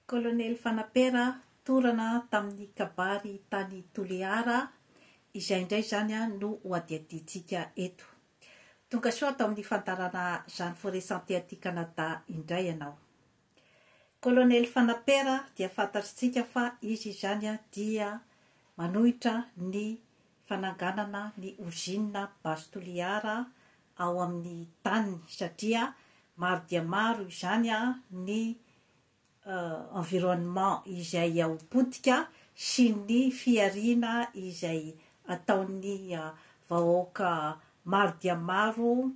Kolonely Fanapera torana tamin'ny kabary tany Toliara, izay indray zany no hoadiaditsika eto. Tonga soa atao amin'ny fantarana Jean Forêt Santé aty Canada indray ianao. Kolonely Fanapera dia fantatsika fa izy zany dia manohitra ny fananganana ny ozinina basy Toliara ao amin'ny taniny satria maro dia maro izany ny environnement izay ahopotika sy ny fiarina izay ataon'ny vahoaka maro dia maro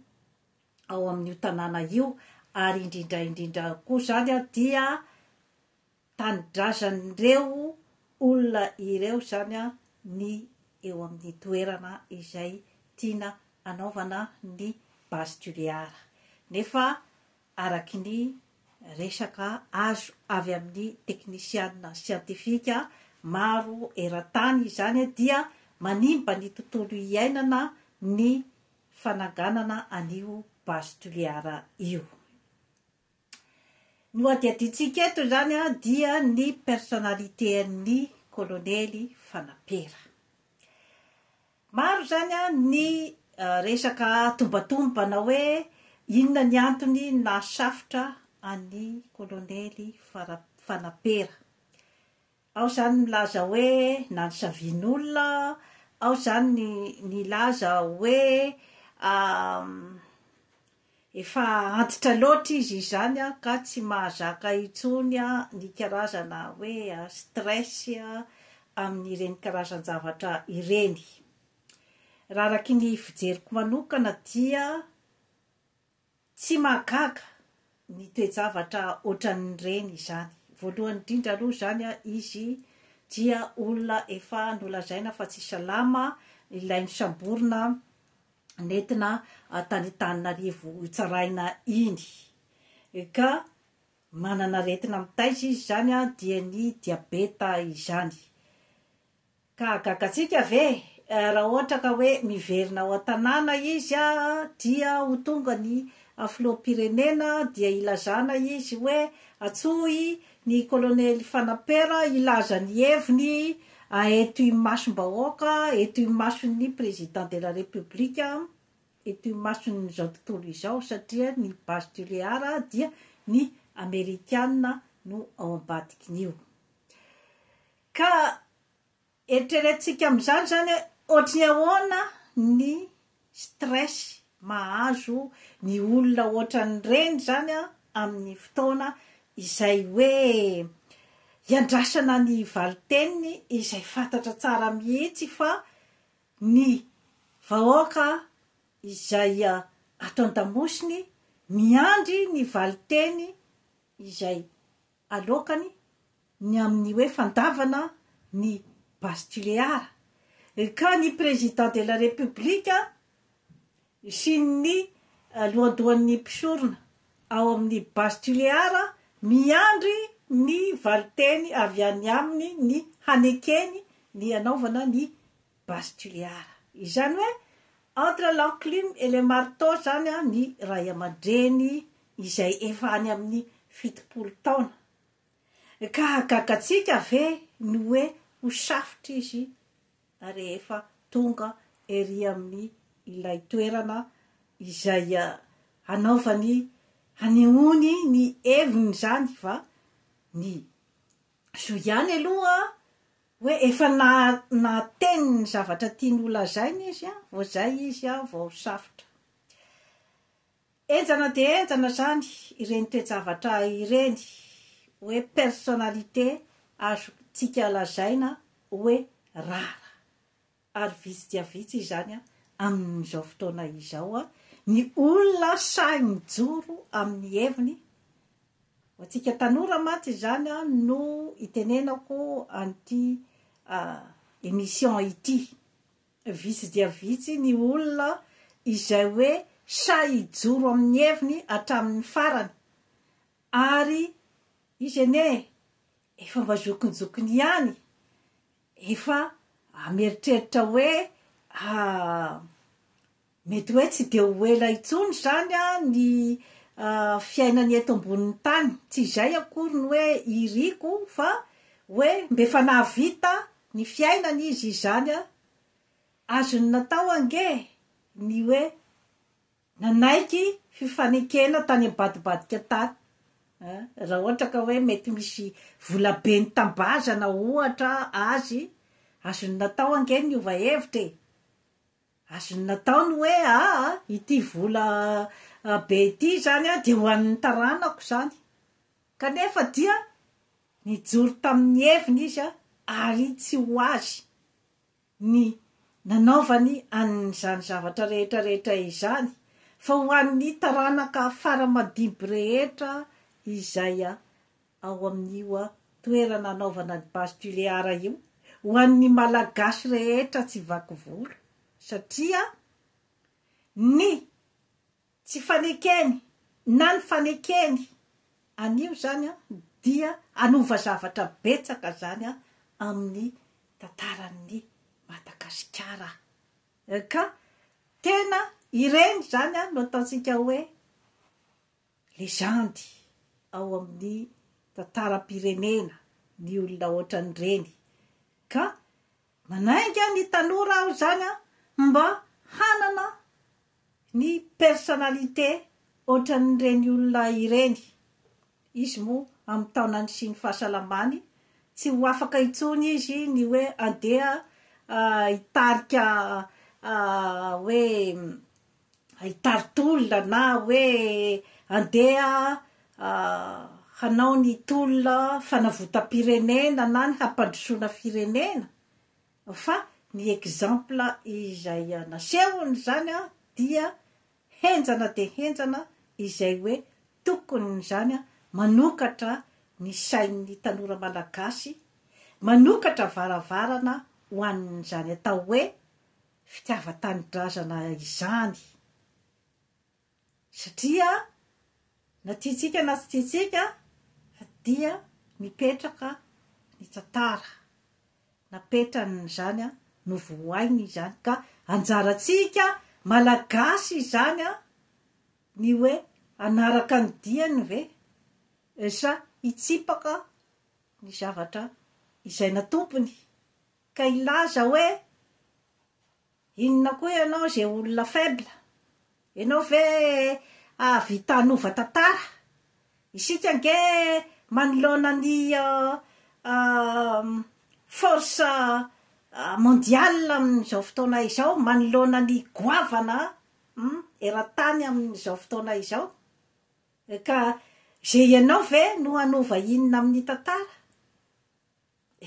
ao amin'ny tanàna io, ary indrindra koa zany dia tanindrazan'ireo olona ireo zany ny eo amin'ny toerana izay tiana anaovana ny basy Toliara. Nefa araky ny resaka azo avy amin'ny teknisiana siantifika maro eran-tany zany dia manimba ny tontolo iainana ny fananganana an'io basy Toliara io. Ny adiaditsika eto zany dia ny personnalitén'ny kolonely Fanapera. Maro zany ny resaka tombatombana hoe inona ny antony na safotra an'ny kolonely Fanapera. Ao zany milaza hoe nanisavian'olona, ao zany nilaza hoe efa antitra loatra izy zany ka tsy mahazaka intsony ny karazana hoe stress amin'ireny karazan-javatra ireny. Raha araky ny fijeriko manokana dia tsy mahagaga ny toe-javatra ohatran'ireny zany. Voalohany indrindra aloha zany izy dia olona efa nolazaina fa tsy salama, ilay misamborina nentina tany Antananarivo itsaraina iny, ka manana aretina mitaiza izy zany dia ny diabeta izany. Ka gagatsika ve raha ohatra ka hoe miverina ao an-tanàna izy dia ho tonga ny filoham-pirenena dia ilazana izy hoe atsohy ny kolonely Fanapera, ilaza ny heviny eto imasom-bahoaka, eto imason'ny président de la république, eto imason'izao tontolo izao, satria ny basy Toliara dia ny amerikanina no ao ambadikin'io. Ka eritreretintsika amin'izany zany ohatry ahoana ny stress mahazo ny olona ohatran'ireny zany amin'ny fotoana izay hoe hiandrasana ny valiteniny izay fantatra tsara mihitsy fa ny vahoaka izay ato an-damosiny miandry ny valiteny izay alokany ny amin'ny hoe fandavana ny basy Toliara. Ka ny président de la république sy ny lohandohan'ny mpisorona ao amin'ny basy Toliara miandry ny valiteny avy any aminy ny hanekeny ny anaovana ny basy Toliara. Izany hoe entre l'enclume et le marteau zany ny ray aman-dreny izay efa any amin'ny 70 taona. Ka gagatsika ve ny hoe ho safotra izy rehefa tonga ery amin'ny ilay toerana izay hanaovany hanehoany ny heviny zany, fa ny soa ihany aloha hoe efa nateny ny zavatra tiany holazainy izy vao zay izy vao safotra. Enjana dia enjana zany ireny toe-javatra ireny hoe personnalité azotsika lazaina hoe rara, ary vitsy dia vitsy zany amin'izao fotoana izao ny olona sahy mijoro amin'ny heviny. Hoantsika tanora maty zany no itenenako an'ity émission ity. Vitsy dia vitsy ny olona izay hoe sahy hijoro amin'ny heviny hatramin'ny farany, ary izy ene efa mbazokonjokony ihany, efa ameritreritra hoe mety hoe tsy dia ho ela intsony zany ny fiainany eto ambonin'ny tany tsy izay akory ny hoe iriko fa hoe mbefa nahavita ny fiainany izy izany azony natao ange ny hoe nanaiky fifanekena tany ambadibadika tany raha ohatra ka hoe mety misy volabe ny tambazana ohatra azy azony natao ange ny ova hevitra azony natao ny hoe ity vola be ity zany de ho an'ny taranako zany kanefa dia nijoro tamin'ny heviny izy ary tsy ho azy ny nanaovany an'izany zavatra rehetrarehetra izany fa ho an'ny taranaka faramadimby rehetra izay ao amin'io toerana anaovana ny bastuliara io ho an'ny malagasy rehetra tsy vaky volo satria ny tsy fanekeny na ny fanekeny anio zany dia anova zavatra betsaka zany amin'ny tantaran'ny Madagasikara ka tena ireny zany no ataontsika hoe legendy ao amin'ny tantaram-pirenena ny olona ohatran'ireny ka manainga ny tanora aho zany mba hanana ny personnalité ohatran'ireny olona ireny izy moa amin'ny taonany sy ny fahasalamany tsy ho afaka itsony izy ny hoe andeha hitarika hoe hitarotolona na hoe andeha hanao ny tolona fanavotam-pirenena na ny hampandrosoana firenena fa ny exemple izay nasehony zany dia henjana de henjana izay hoe tokony zany manokatra ny sain'ny tanora malagasy manokatra varavarana ho an'izany atao hoe fitiavan-tanindrazana izany satria na tiatsika na tsy tiatsika dia mipetraka ny tantara napetrany zany no voainy zany ka anjaratsika malagasy zany ny hoe anaraka ny diany ve sa hitsipaka ny zavatra izay natompony ka ilaza hoe inona koa ianao zay olona faible ianao ve vita anova tantara isika nge manoloana ny force mondiale amin'izao fotoana izao manoloana ny goavana eran-tany amin'izao fotoana izao ka zay ianao ve no anova inona amin'ny tantara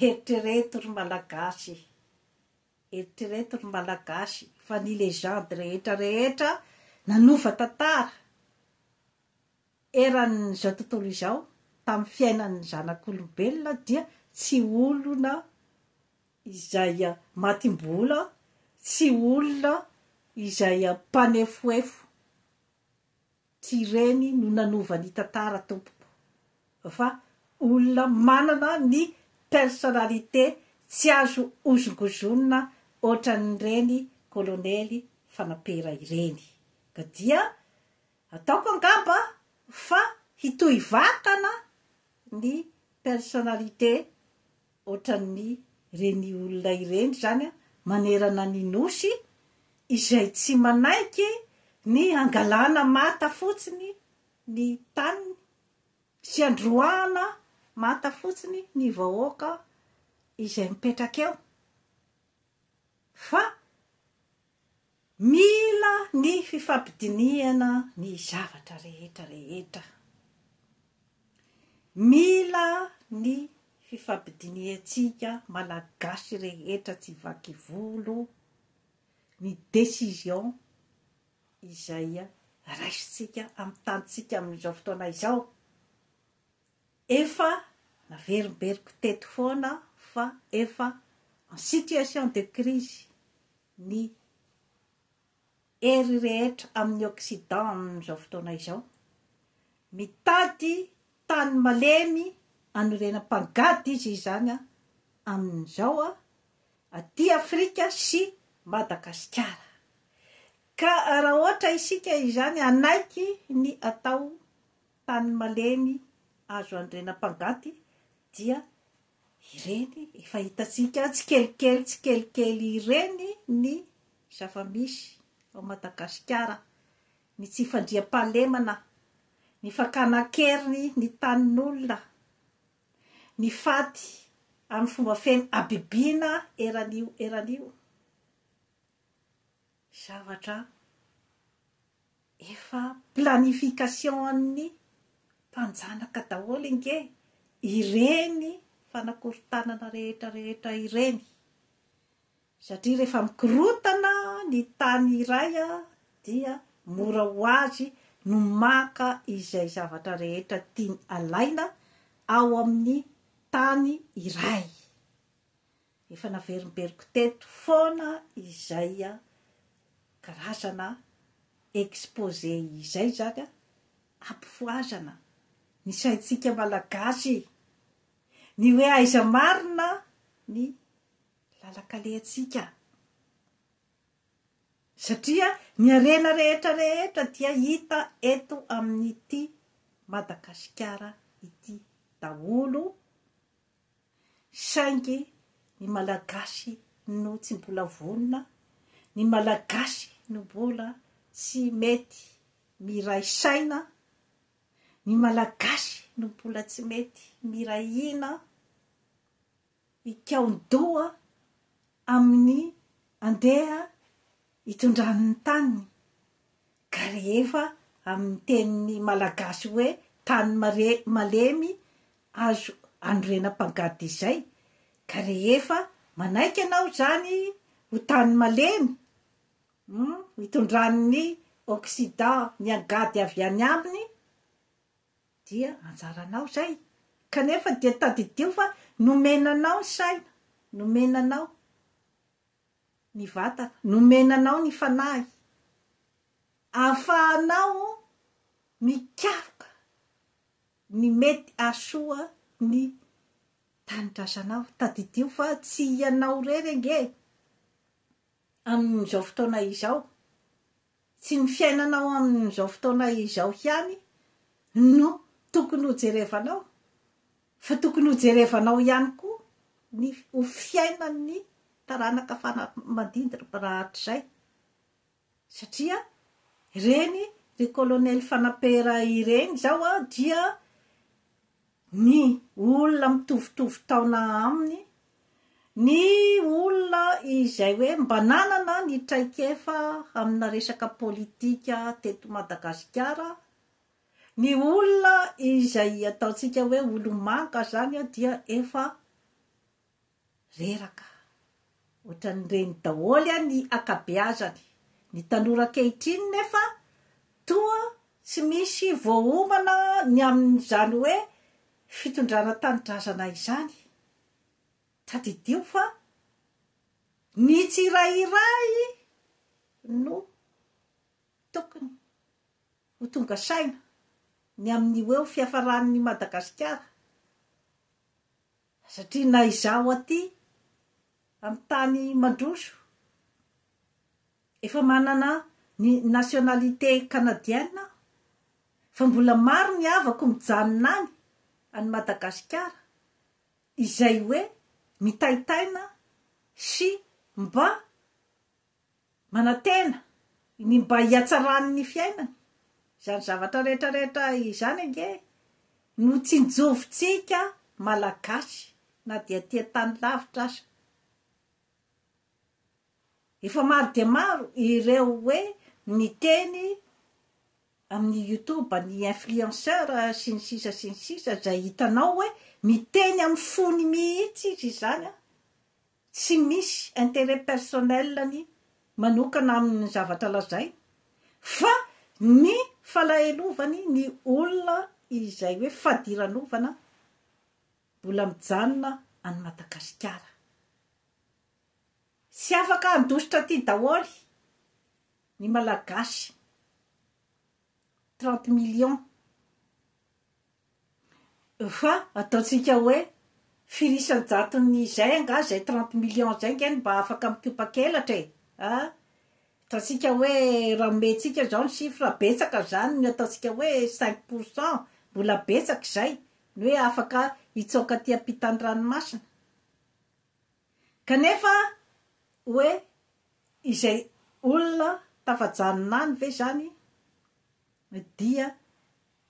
eritrereto ry malagasy fa ny legende rehetrarehetra nanova tantara eran'izao tontolo izao tamin'ny fiainan'ny zanak'olombelona dia tsy olona izay matimbola tsy olona izay mpanefoefo tsy reny no nanova ny tantara tompoko fa olona manana ny personnalité tsy azo ozongozonina ohatran'ireny kolonely fanampera ireny ka dia ataoko angamba fa hitohy vatana ny personnalité ohatran'ny reny olona ireny zany manerana ny nosy izay tsy manaiky ny angalana mata fotsiny ny taniny sy androana mata fotsiny ny vahoaka izay mipetraka eo fa mila ny fifampidiniana ny zavatra rehetrarehetra mila ny fifampidiniantsika malagasy rehetra tsy vaky volo ny décision izay raisitsika amin'ny tanitsika amin'izao fotoana izao efa naverimberiko teto foana fa efa en situation de crise ny ery rehetra amin'ny Occident amin'izao fotoana izao mitady tany malemy anorenam-pangady izy zany amin'izao aty Afrika sy Madagasikara ka raha ohatra isika izany anaiky ny atao tany malemy azo andrenam-pangaty dia ireny efa hitatsika tsikelikely ireny ny zava-misy ao Madagasikara, ny tsy fandriam-pahalemana, ny fakana-keriny ny tanin'olona, ny faty amin'ny fomba feno abibiana eranio zavatra efa planification amin'ny mpanjanaka daholo nge ireny fanakorontanana rehetra ireny, satria rehefa mikorotana ny tany iray dia mora ho azy no maka izay zavatra rehetra tiany alaina ao amin'ny tany iray. Efa naverimberiko teto foana izay karazana exposé izay zany ampifoazana ny saintsika malagasy, ny hoe aiza marina ny lalakalehatsika, satria ny harena rehetra dia hita eto amin'ity Madagasikara ity daholo, saingy ny malagasy no tsy mbola vonona, ny malagasy no mbola tsy mety miray saina, ny malagasy no mbola tsy mety miray hina ikaondoha amin'ny andeha hitondran'ny tany, ka rehefa amin'ny tenin'ny malagasy hoe tany malemy azo andrenam-pangaty izay, ka rehefa manaiky anao zany ho tany malemy hitondran'ny Occident ny angady avy any aminy, dia anjaranao zay, kanefa dia tadidio fa nomenanao ny saina, nomenanao ny vatana, nomenanao ny fanahy, ahafahanao mikafika ny mety asoa ny tanidrasanao. Tadidio fa tsy ianao rery nge amin'izao fotoana izao, tsy ny fiainanao amin'izao fotoana izao ihany no tokony ho jerevanao, fa tokony ho jerevanao ihany koa ny ho fiainan'ny taranaka mandindra-rahatra izay, satria reny ry kolonely Fanampera ireny zao dia ny olona mitovitovy taona aminy, ny olona izay hoe mba nanana ny traikefa amina resaka politika teto Madagasikara, ny olona izay ataontsika hoe olo-manga zany dia efa reraka ohatran'ireny daholo ny akabeazany. Ny tanora ankehitriny nefa toa tsy misy voaomana ny amin'izany hoe fitondrana tanindrazana izany, tadidio fa ny tsirairay no tokony ho tonga saina ny amin'ny hoe fiafaran'ny Madagasikara, satria na izaho aty amin'ny tany mandroso efa manana ny nationalité canadienne, fa mbola maro ny havako mijanona any Madagasikara izay hoe mitaitaina sy mba manantena ny mba hiatsaran'ny fiainany. Izany zavatra rehetra izany nge no tsinjovintsika malagasy na dia tia tany lavitra aza. Efa maro dia maro ireo hoe miteny amin'ny YouTube ny influenceur sy ny sisa izay hitanao hoe miteny amin'ny fony mihitsy izy izany, tsy misy intérêt personnel ny manokana amin'ny zavatra lazay, fa ny falahelovany ny olona izay hoe fadiranovana mbola mijanona any Madagasikara. Tsy afaka handositra ty daholy ny malagasy 30 millions, fa ataontsika hoe firisan-jatony izay anga zay 30 millions zay nge mba afaka mikopak'elatra ataontsika hoe raha mentsika zao ny chiffre betsaka zany ny ataontsika hoe 5%, mbola betsaka izay ny hoe afaka hitsoaka ty ampitany ranomasina kanefa hoe izay olona tafajanonany ve zany dia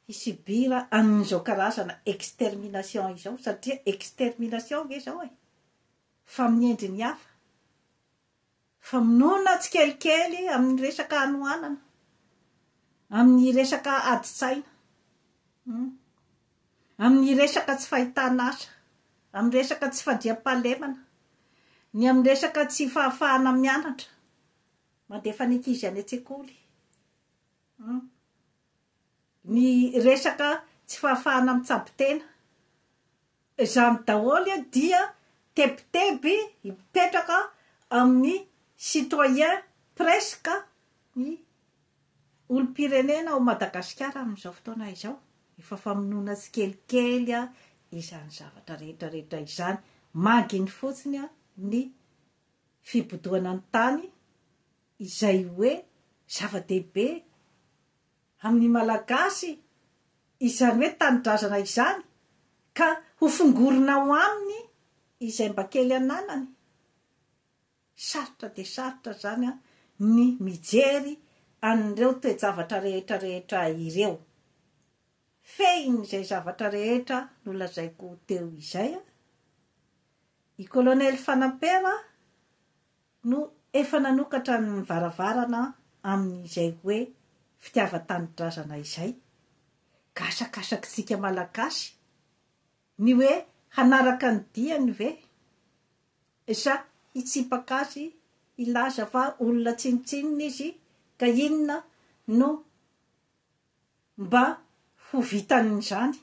hisibira amin'izao karazana extermination izao satria extermination ve zao fa miendry ny hafa fa minona tsikelikely amin'ny resaka hanoanana amin'ny resaka adi-tsaina amin'ny resaka tsy fahitan'asa amin'ny resaka tsy fandriam-pahalemana ny amin'ny resaka tsy fahafahana mianatra mandefa ny ankizy any an-tsekoly ny resaka tsy fahafahana mitsabo-tena zany daholy dia tebiteby hipetraka amin'ny citoyen presque ny olom-pirenena ao Madagasikara amin'izao fotoana izao efa famonoana tsikelikely izany zavatra rehetrarehetra izany manginy fotsiny ny fibodohana ny tany izay hoe zava-dehibe amin'ny malagasy izany hoe tanindrazana izany ka ho fongorona ho aminy izay mba kely ananany sarotra de sarotra zany ny mijery an'ireo toe-javatra rehetrarehetra ireo fehiny izay zavatra rehetra nolazaiko teo izay i kolonely Fanampera no efa nanokatra ny varavarana amin'izay hoe fitiava-tanindrazana izay gasakasakitsika malagasy ny hoe hanaraka ny diany ve sa hitsipaka azy ilaza fa olona tsinotsinona izy ka inona no mba ho vitan'izany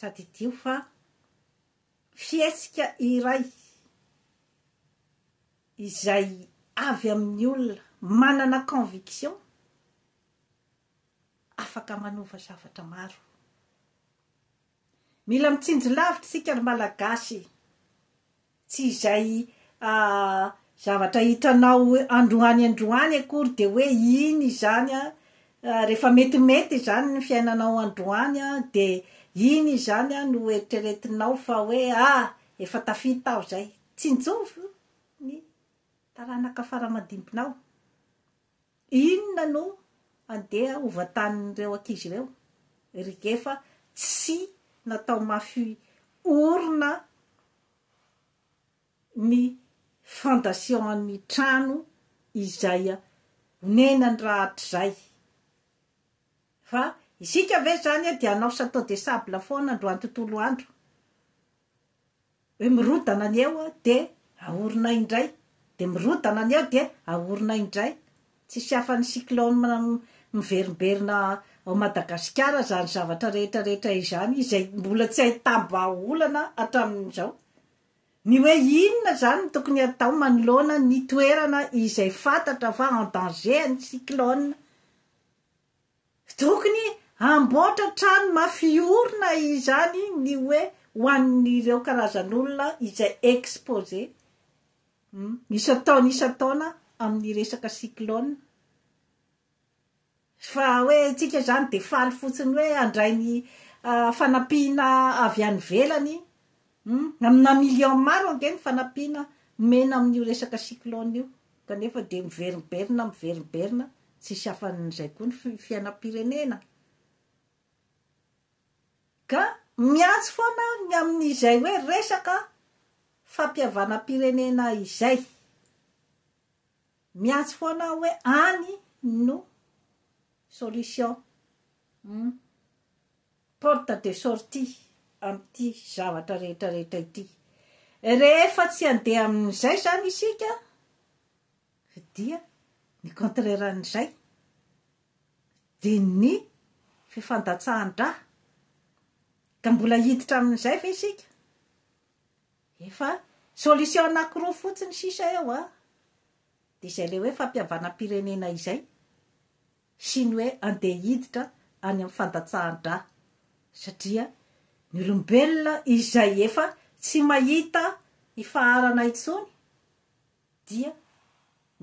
sady dio fa fietsika iray izay avy amin'ny olona manana conviction afaka manova zavatra maro mila mitsinjo lavitra sika ny malagasy tsy izay zavatra hitanao androany akory de hoe iny zany rehefa metimety zany ny fiainanao androany de iny zany no eritreretinao fa hoe efa tafita aho zay tsinjovo ny taranaka faramandimbinao inona no andeha hovatan'ireo ankizy ireo rehefa tsy natao mafy orina ny fondation-ny trano izay honenany rahatra zay fa isika ve zany dia anao château de sable foana androany tontolo andro hoe mirodana ny eo de aorina indray de mirodana ny eo de aorina indray tsisy hafan'ny cyclone miverimberina ao Madagasikara zany zavatra rehetrarehetra izany izay mbola tsy ahitamba-olana hatramin'izao ny hoe inona zany tokony atao manoloana ny toerana izay fantatra fa en danger ny cyclone tokony amboatra trano mafiorina izany ny hoe ho an'ireo karazan'olona izay exposé isataona amin'ny resaka cyclone fa hoe tsika zany de faly fotsiny hoe andray ny fanampiana avy any velany amina million maro ange ny fanampiana mena amin'io resaka cyclone io kanefa de miverimberina tsisy hafan'izay koa ny fiainam-pirenena ka miantso foana ny amin'izay hoe resaka fampiavana-pirenena izay miantso foana hoe any no solution porte de sortie amin'ity zavatra rehetrarehetra ity rehefa tsy andeha amin'izay zany isika dia ny contraire an'izay de ny fifandatsahan-dra ka mbola hiditra amin'izay fa isika efa solution anankiroa fotsiny sisa eo de izay le hoe fampiavana-pirenena izay sy ny hoe andeha hiditra any amin'ny fandatsahan-dra satria ny olombelona izay efa tsy mahita hifaharana intsony dia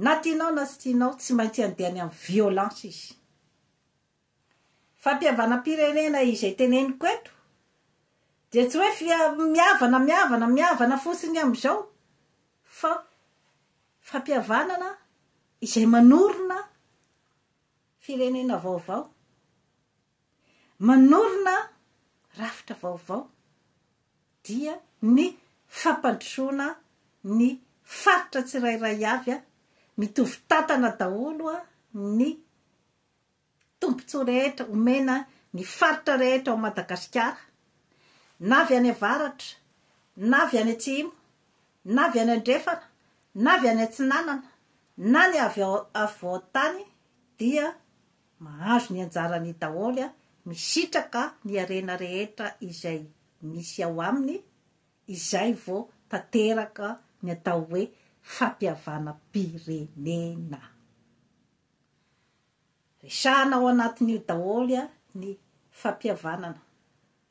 na tianao na tsy tianao tsy maintsy andeha any amin'ny violence izy fampiavana-pirenena izay teneniko eto dia tsy hoe miavana fotsiny amin'izao fa fampiavanana izay manorina firenena vaovao, manorina rafitra vaovao dia ny fampandrosoana ny faritra tsirairay avy mitovy tantana daholo ny tombontsoa rehetra omena ny faritra rehetra ao Madagasikara, na avy any avaratra, na avy any atsimo, na avy any andrefana, na avy any atsinanana, na ny avy afovoan-tany dia mahazo ny anjarany daholo misitraka ny harena rehetra izay misy ao aminy, izay vao tanteraka ny atao hoe fampiavana-pirenena. Resahana ao anatin'io daholo ny fampiavanana,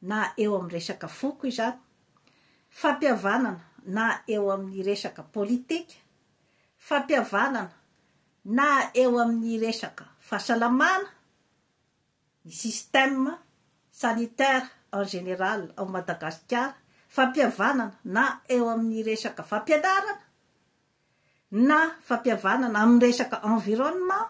na eo amin'ny resaka foko izany, fampiavanana na eo amin'ny resaka politika, fampiavanana na eo amin'ny resaka fahasalamana, ny système sanitaire en général ao Madagasikara, fampiavanana na eo amin'ny resaka fampianarana, na fampiavanana amin'ny resaka environnement,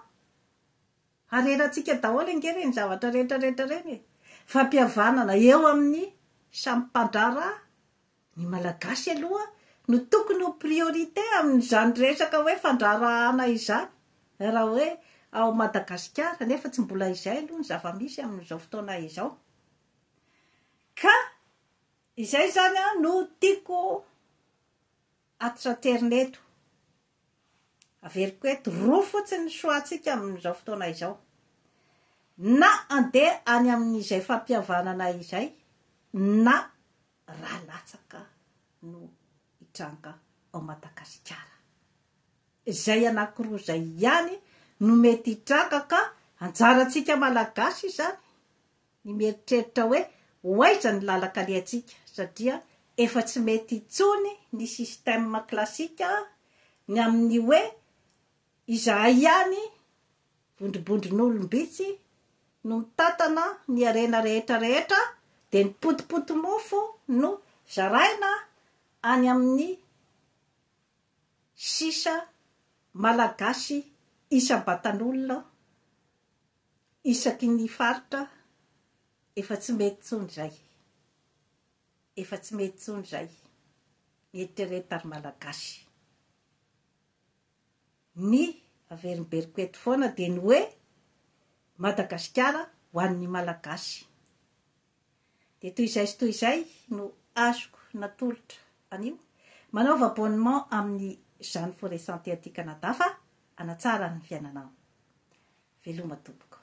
harenantsika daholo angereny zavatra rehetra reny, fampiavanana eo amin'ny sampam-pandrara, ny malagasy aloha no tokony ho priorité amin'izany resaka hoe fandrarahana izany raha hoe ao Madagasikara, nefa tsy mbola izay aloha ny zava-misy amin'izao fotoana izao. Ka izay zany no tiako atitranterina averiko eto roa fotsiny soatsika amin'izao fotoana izao, na andeha any amin'izay fampiavanana izay, na raha latsaka no hitranga ao Madagasikara. Izay anankiroa zay ihany no mety hitranga, ka anjarantsika malagasy zany ny mieritreritra hoe hoaiza ny lalaka alehantsika, satria efa tsy mety intsony ny système klasika ny amin'ny hoe izahay ihany vondrobondron'olombitsy no mitantana ny harena rehetra dia ny potipotimofo no zaraina any amin'ny sisa malagasy isam-batan'olona isaky ny faritra. Efa tsy mety intsony zay, efa tsy mety intsony zay mieritreretary malagasy. Ny averiberiko eto foana dia ny hoe Madagasikara ho an'ny malagasy. Dia toy izay sy toy izay no azoko natolotra anio. Manaova abonnement amin'ny Jeanne Forest Santé aty Canada fa hanatsara ny fiainanao. Veloma tompoko.